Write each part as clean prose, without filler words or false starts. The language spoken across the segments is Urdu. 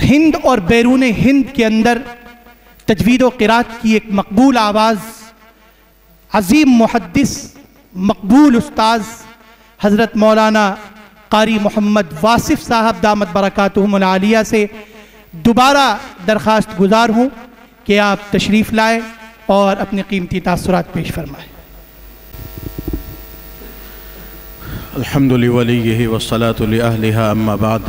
ہند اور بیرون ہند کے اندر تجوید و قرات کی ایک مقبول آواز، عظیم محدث، مقبول استاذ حضرت مولانا قاری محمد واصف صاحب دامت برکاتہم العالیہ سے دوبارہ درخواست گزار ہوں کہ آپ تشریف لائیں اور اپنے قیمتی تاثرات پیش فرمائیں۔ الحمد لولیہ والصلاة لأہلہا اما بعد۔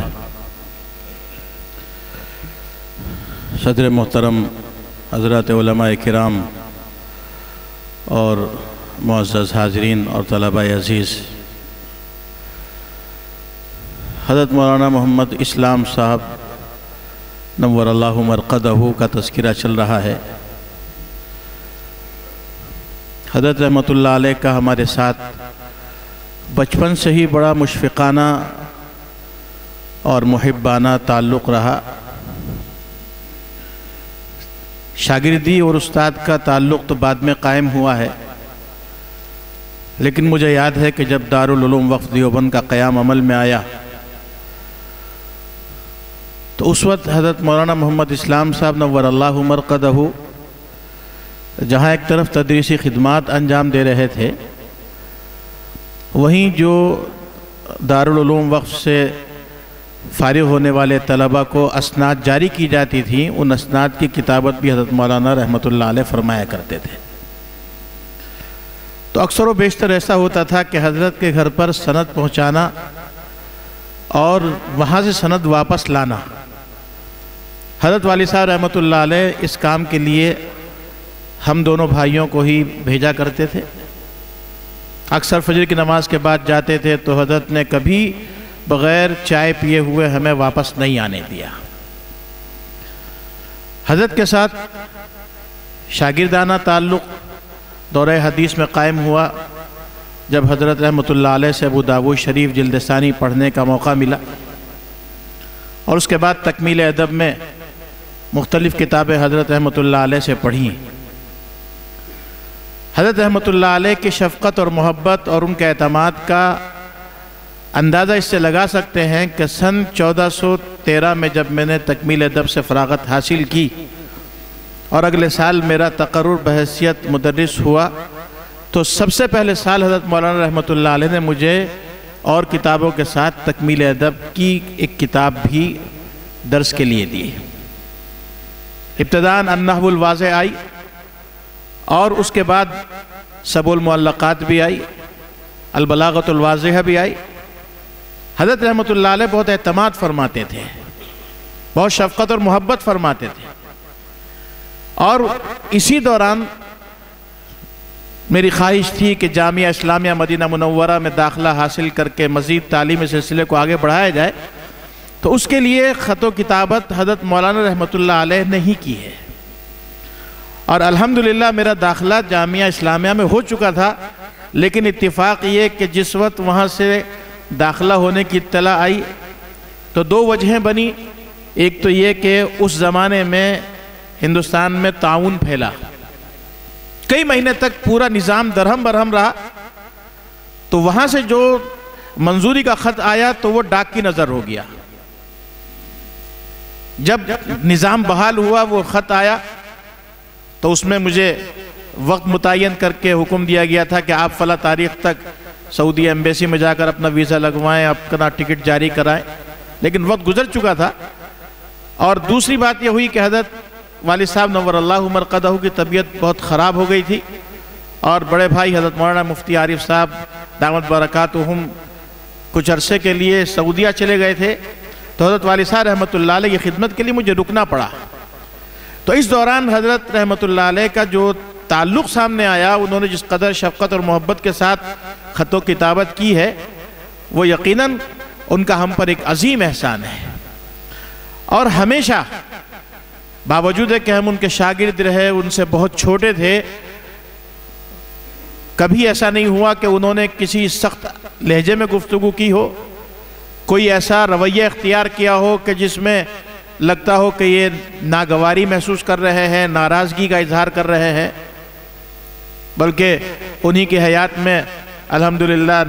صدر محترم، حضرات علماء کرام اور معزز حاضرین اور طلباء عزیز، حضرت مولانا محمد اسلام صاحب نور اللہ مرقدہ کا تذکرہ چل رہا ہے۔ حضرت رحمۃ اللہ علیہ کا ہمارے ساتھ بچپن سے ہی بڑا مشفقانہ اور محبانہ تعلق رہا۔ شاگردی اور استاد کا تعلق تو بعد میں قائم ہوا ہے، لیکن مجھے یاد ہے کہ جب دارالعلوم وقف دیوبند کا قیام عمل میں آیا تو اس وقت حضرت مولانا محمد اسلام صاحب نور اللہ مرقدہ جہاں ایک طرف تدریسی خدمات انجام دے رہے تھے، وہیں جو دارالعلوم وقف سے فارغ ہونے والے طلبہ کو اسناد جاری کی جاتی تھیں، ان اسناد کی کتابت بھی حضرت مولانا رحمۃ اللہ علیہ فرمایا کرتے تھے۔ تو اکثر و بیشتر ایسا ہوتا تھا کہ حضرت کے گھر پر سند پہنچانا اور وہاں سے سند واپس لانا۔ حضرت والی صاحب رحمۃ اللہ علیہ اس کام کے لیے ہم دونوں بھائیوں کو ہی بھیجا کرتے تھے۔ اکثر فجر کی نماز کے بعد جاتے تھے تو حضرت نے کبھی بغیر چائے پیے ہوئے ہمیں واپس نہیں آنے دیا۔ حضرت کے ساتھ شاگردانہ تعلق دورہ حدیث میں قائم ہوا جب حضرت رحمۃ اللہ علیہ سے ابو داؤد شریف جلد ثانی پڑھنے کا موقع ملا، اور اس کے بعد تکمیل ادب میں مختلف کتابیں حضرت رحمۃ اللہ علیہ سے پڑھیں۔ حضرت رحمۃ اللہ علیہ کی شفقت اور محبت اور ان کے اعتماد کا اندازہ اس سے لگا سکتے ہیں کہ سن 1413 میں جب میں نے تکمیل ادب سے فراغت حاصل کی اور اگلے سال میرا تقرر بحیثیت مدرس ہوا، تو سب سے پہلے سال حضرت مولانا رحمۃ اللہ علیہ نے مجھے اور کتابوں کے ساتھ تکمیل ادب کی ایک کتاب بھی درس کے لیے دی۔ ابتداءً النحو الواضح آئی اور اس کے بعد سبع المعلقات بھی آئی، البلاغۃ الواضحہ بھی آئی۔ حضرت رحمۃ اللہ علیہ بہت اعتماد فرماتے تھے، بہت شفقت اور محبت فرماتے تھے، اور اسی دوران میری خواہش تھی کہ جامعہ اسلامیہ مدینہ منورہ میں داخلہ حاصل کر کے مزید تعلیمی سلسلے کو آگے بڑھایا جائے، تو اس کے لیے خط و کتابت حضرت مولانا رحمۃ اللہ علیہ نے ہی کی ہے، اور الحمدللہ میرا داخلہ جامعہ اسلامیہ میں ہو چکا تھا۔ لیکن اتفاق یہ کہ جس وقت وہاں سے داخلہ ہونے کی اطلاع آئی تو دو وجہیں بنی۔ ایک تو یہ کہ اس زمانے میں ہندوستان میں تعاون پھیلا، کئی مہینے تک پورا نظام درہم برہم رہا، تو وہاں سے جو منظوری کا خط آیا تو وہ ڈاک کی نظر ہو گیا۔ جب نظام بحال ہوا وہ خط آیا تو اس میں مجھے وقت متعین کر کے حکم دیا گیا تھا کہ آپ فلاں تاریخ تک سعودی ایمبیسی میں جا کر اپنا ویزا لگوائیں، اپنا ٹکٹ جاری کرائیں، لیکن وقت گزر چکا تھا۔ اور دوسری بات یہ ہوئی کہ حضرت والد صاحب نور اللہ مرقدہ کی طبیعت بہت خراب ہو گئی تھی، اور بڑے بھائی حضرت مولانا مفتی عارف صاحب دامت برکاتہم کچھ عرصے کے لیے سعودیہ چلے گئے تھے، تو حضرت والد صاحب رحمۃ اللہ علیہ کی خدمت کے لیے مجھے رکنا پڑا۔ تو اس دوران حضرت رحمۃ اللہ علیہ کا جو تعلق سامنے آیا، انہوں نے جس قدر شفقت اور محبت کے ساتھ خط و کتابت کی ہے، وہ یقیناً ان کا ہم پر ایک عظیم احسان ہے۔ اور ہمیشہ باوجود کہ ہم ان کے شاگرد رہے، ان سے بہت چھوٹے تھے، کبھی ایسا نہیں ہوا کہ انہوں نے کسی سخت لہجے میں گفتگو کی ہو، کوئی ایسا رویہ اختیار کیا ہو کہ جس میں لگتا ہو کہ یہ ناگواری محسوس کر رہے ہیں، ناراضگی کا اظہار کر رہے ہیں، بلکہ انہی کی حیات میں الحمدللہ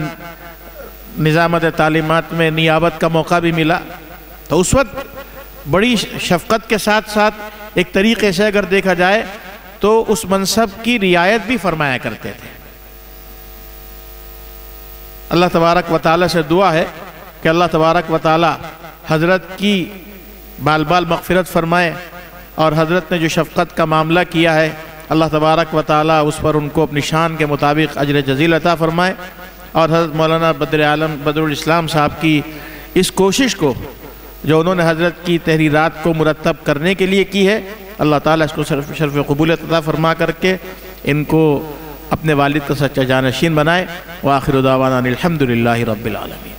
نظامت تعلیمات میں نیابت کا موقع بھی ملا۔ تو اس وقت بڑی شفقت کے ساتھ ساتھ ایک طریقے سے اگر دیکھا جائے تو اس منصب کی رعایت بھی فرمایا کرتے تھے۔ اللہ تبارک و تعالیٰ سے دعا ہے کہ اللہ تبارک و تعالیٰ حضرت کی بال بال مغفرت فرمائے، اور حضرت نے جو شفقت کا معاملہ کیا ہے اللہ تبارک و تعالیٰ اس پر ان کو اپنی شان کے مطابق اجر جزیل عطا فرمائے، اور حضرت مولانا بدر عالم بدر الاسلام صاحب کی اس کوشش کو جو انہوں نے حضرت کی تحریرات کو مرتب کرنے کے لیے کی ہے، اللہ تعالیٰ اس کو شرف قبولیت عطا فرما کر کے ان کو اپنے والد کا سچا جانشین بنائے۔ وآخر دعوانا الحمدللہ رب العالمین۔